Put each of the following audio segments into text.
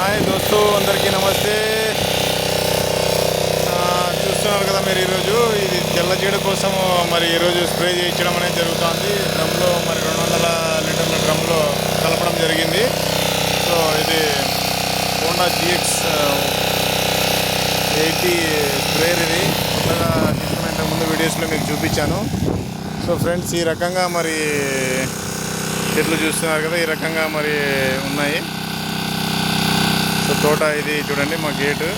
Hi దోస్తు, అందరికీ నమస్తే. చూస్తున్నారు కదా మీరు, ఈరోజు ఇది తెల్ల జీడ కోసం మరి ఈరోజు స్ప్రే చేయించడం అనేది జరుగుతుంది. డ్రమ్లో మరి 200 లీటర్ల డ్రమ్లో కలపడం జరిగింది. సో ఇది హోండా GX 80 స్ప్రేయర్. ఇది కొత్తగా తీసుకున్న ఇంతకుముందు వీడియోస్లో మీకు చూపించాను. సో ఫ్రెండ్స్, ఈ రకంగా మరి చెట్లు చూస్తున్నారు కదా, ఈ రకంగా మరి ఉన్నాయి. సో తోట ఇది చూడండి, మా గేటు.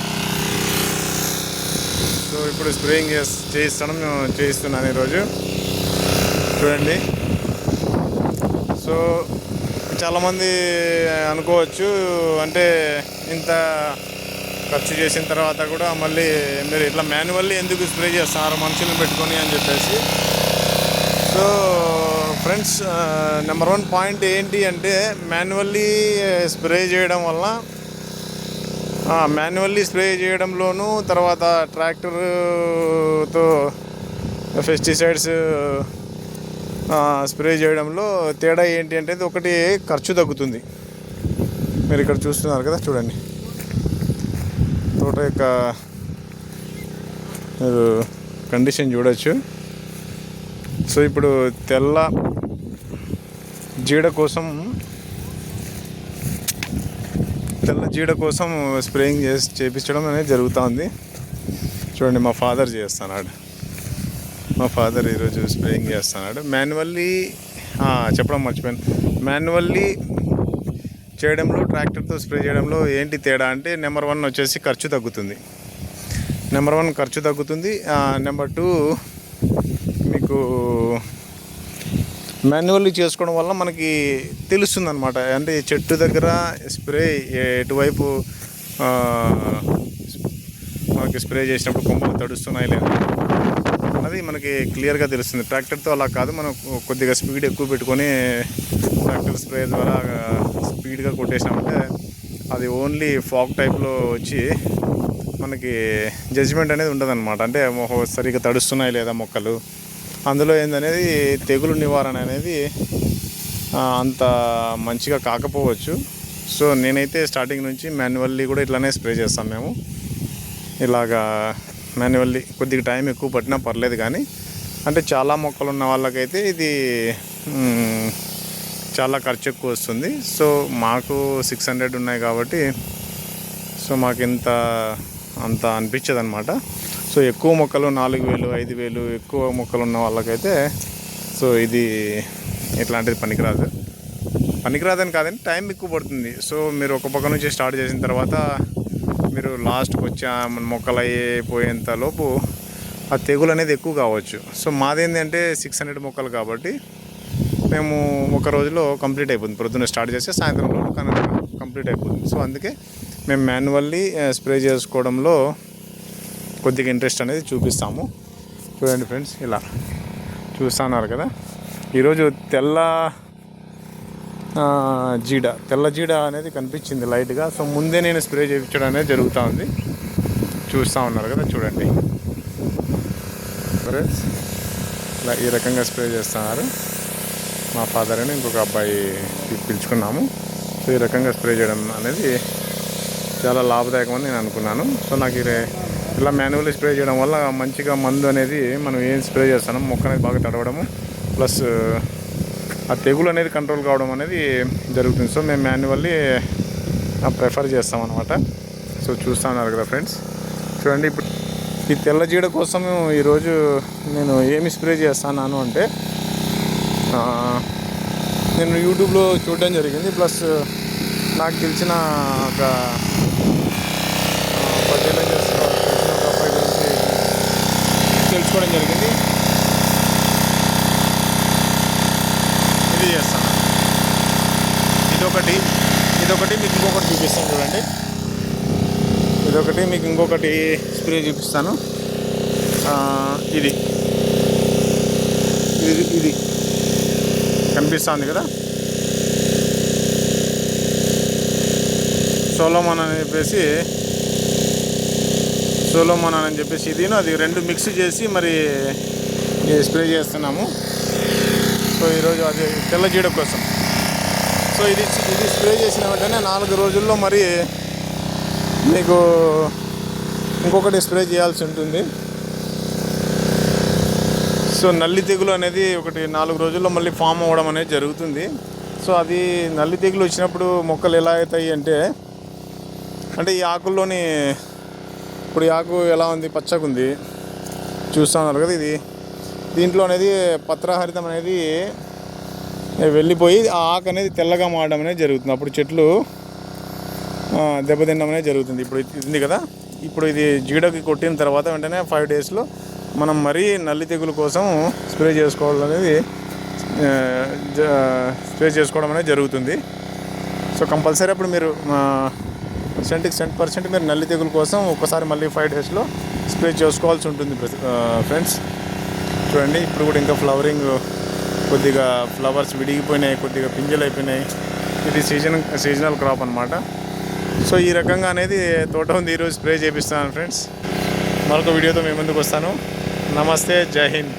సో ఇప్పుడు స్ప్రేయింగ్ చేయిస్తున్నాను ఈరోజు, చూడండి. సో చాలామంది అనుకోవచ్చు, అంటే ఇంత ఖర్చు చేసిన తర్వాత కూడా మళ్ళీ మీరు ఇట్లా మాన్యువల్లీ ఎందుకు స్ప్రే చేస్తున్నారు మనుషులను పెట్టుకొని అని చెప్పేసి. సో ఫ్రెండ్స్, నెంబర్ 1 పాయింట్ ఏంటి అంటే, మాన్యువల్లీ స్ప్రే చేయడం వల్ల స్ప్రే చేయడంలోనూ, తర్వాత ట్రాక్టర్తో పెస్టిసైడ్స్ స్ప్రే చేయడంలో తేడా ఏంటి అంటే, ఒకటి ఖర్చు తగ్గుతుంది. మీరు ఇక్కడ చూస్తున్నారు కదా, చూడండి తోట యొక్క మీరు కండిషన్ చూడొచ్చు. సో ఇప్పుడు తెల్ల జీడ కోసం స్ప్రేయింగ్ చేయించడం అనేది జరుగుతుంది. చూడండి, మా ఫాదర్ చేస్తున్నాడు. ఈరోజు స్ప్రేయింగ్ చేస్తున్నాడు. మాన్యువల్లీ చెప్పడం మర్చిపోయాను. మాన్యువల్లీ చేయడంలో, ట్రాక్టర్తో స్ప్రే చేయడంలో ఏంటి తేడా అంటే, నెంబర్ 1 వచ్చేసి ఖర్చు తగ్గుతుంది. నెంబర్ 2 మీకు మాన్యువల్లీ చేసుకోవడం వల్ల మనకి తెలుస్తుంది అనమాట. అంటే చెట్టు దగ్గర స్ప్రే ఎటువైపు మనకి స్ప్రే చేసినప్పుడు కొమ్మలు తడుస్తున్నాయి లేదా అన్నది మనకి క్లియర్గా తెలుస్తుంది. ట్రాక్టర్తో అలా కాదు, మనం కొద్దిగా స్పీడ్ ఎక్కువ పెట్టుకొని ట్రాక్టర్ స్ప్రే ద్వారా స్పీడ్గా కొట్టేసినామంటే అది ఓన్లీ ఫాగ్ టైప్లో వచ్చి మనకి జడ్జిమెంట్ అనేది ఉండదన్నమాట. అంటే సరిగ్గా తడుస్తున్నాయి లేదా మొక్కలు, అందులో ఏందనేది తెగులు నివారణ అనేది అంత మంచిగా కాకపోవచ్చు. సో నేనైతే స్టార్టింగ్ నుంచి మాన్యువల్లీ కూడా ఇట్లానే స్ప్రే చేస్తాం మేము. ఇలాగా మాన్యువల్లీ కొద్దిగా టైం ఎక్కువ పట్టినా పర్లేదు, కానీ అంటే చాలా మొక్కలు ఉన్న వాళ్ళకైతే ఇది చాలా ఖర్చు ఎక్కువ వస్తుంది. సో మాకు 600 ఉన్నాయి కాబట్టి సో మాకు అంత అనిపించదు అనమాట. సో ఎక్కువ మొక్కలు 4000, 5000 ఎక్కువ మొక్కలు ఉన్న వాళ్ళకైతే సో ఇది ఇట్లాంటిది పనికిరాదని కాదండి, టైం ఎక్కువ పడుతుంది. సో మీరు ఒక పక్క నుంచి స్టార్ట్ చేసిన తర్వాత మీరు లాస్ట్కి వచ్చే మొక్కలు అయిపోయేంత లోపు ఆ తెగులు అనేది ఎక్కువ కావచ్చు. సో మాదేంటంటే 600 మొక్కలు కాబట్టి మేము ఒక రోజులో కంప్లీట్ అయిపోతుంది. పొద్దున్న స్టార్ట్ చేస్తే సాయంత్రంలో కంప్లీట్ అయిపోతుంది. సో అందుకే మేము మాన్యువల్లీ స్ప్రే చేసుకోవడంలో కొద్దిగా ఇంట్రెస్ట్ అనేది చూపిస్తాము. చూడండి ఫ్రెండ్స్, ఇలా చూస్తున్నారు కదా, ఈరోజు తెల్ల జీడ అనేది కనిపించింది లైట్గా. సో ముందే నేను స్ప్రే చేయించడం అనేది జరుగుతూ ఉంది. చూస్తూ ఉన్నారు కదా, చూడండి ఫ్రెండ్స్, ఇలా ఈ రకంగా స్ప్రే చేస్తున్నారు. మా ఫాదర్ అని ఇంకొక అబ్బాయి పిలుచుకున్నాము. సో ఈ రకంగా స్ప్రే చేయడం అనేది చాలా లాభదాయకమని నేను అనుకున్నాను. సో నాకు ఇలా మాన్యువల్లీ స్ప్రే చేయడం వల్ల మంచిగా మందు అనేది మనం ఏం స్ప్రే చేస్తామో మొక్క అనేది బాగా తడవడము, ప్లస్ ఆ తెగులు అనేది కంట్రోల్ కావడం అనేది జరుగుతుంది. సో మేము మాన్యువల్లీ ప్రిఫర్ చేస్తాం అనమాట. సో చూస్తున్నారు కదా ఫ్రెండ్స్, చూడండి. ఇప్పుడు ఈ తెల్ల జీడ కోసం ఈరోజు నేను ఏమి స్ప్రే చేస్తున్నాను అంటే, నేను యూట్యూబ్లో చూడడం జరిగింది, ప్లస్ నాకు తెలిసిన ఒక 10 ఏళ్ళ చేస్తున్న ఒక అబ్బాయి గురించి తెలుసుకోవడం జరిగింది. ఇది చేస్తాను. ఇదొకటి మీకు ఇంకొకటి చూపిస్తాను. చూడండి, ఇదొకటి మీకు ఇంకొకటి స్ప్రే చూపిస్తాను. ఇది కనిపిస్తుంది కదా, సోలోమోన్ అని చెప్పేసి ఇది అది 2 మిక్స్ చేసి మరి స్ప్రే చేస్తున్నాము. సో ఈరోజు అది తెల్ల జీడ కోసం. సో ఇది స్ప్రే చేసిన వెంటనే 4 రోజుల్లో మరి మీకు ఇంకొకటి స్ప్రే చేయాల్సి ఉంటుంది. సో నల్లి తెగులు అనేది ఒకటి 4 రోజుల్లో మళ్ళీ ఫామ్ అవ్వడం అనేది జరుగుతుంది. సో అది నల్లి తెగులు వచ్చినప్పుడు మొక్కలు ఎలా అవుతాయి అంటే ఈ ఆకుల్లోని ఇప్పుడు ఈ ఆకు ఎలా ఉంది, పచ్చగా ఉంది చూస్తున్నారు కదా. దీంట్లో అనేది పత్రహరితం అనేది వెళ్ళిపోయి ఆ ఆకు అనేది తెల్లగా మారడం అనేది జరుగుతుంది. అప్పుడు చెట్లు దెబ్బతినడం అనేది జరుగుతుంది. ఇప్పుడు ఇది కదా, ఇప్పుడు ఇది జీడకి కొట్టిన తర్వాత వెంటనే 5 డేస్లో మనం మరీ నల్లి తెగులు కోసం స్ప్రే చేసుకోవడం అనేది జరుగుతుంది. సో కంపల్సరీ అప్పుడు మీరు 100% మీరు నల్లి తెగులు కోసం ఒక్కసారి మళ్ళీ 5 డేస్లో స్ప్రే చేసుకోవాల్సి ఉంటుంది ఫ్రెండ్స్. చూడండి, ఇప్పుడు కూడా ఇంకా ఫ్లవరింగ్, కొద్దిగా ఫ్లవర్స్ విడిగిపోయినాయి, కొద్దిగా పింజలు అయిపోయినాయి. ఇది సీజనల్ క్రాప్ అనమాట. సో ఈ రకంగా అనేది తోట ఉంది. ఈరోజు స్ప్రే చేపిస్తాను ఫ్రెండ్స్. మరొక వీడియోతో మీ ముందుకు వస్తాను. నమస్తే, జై హింద్.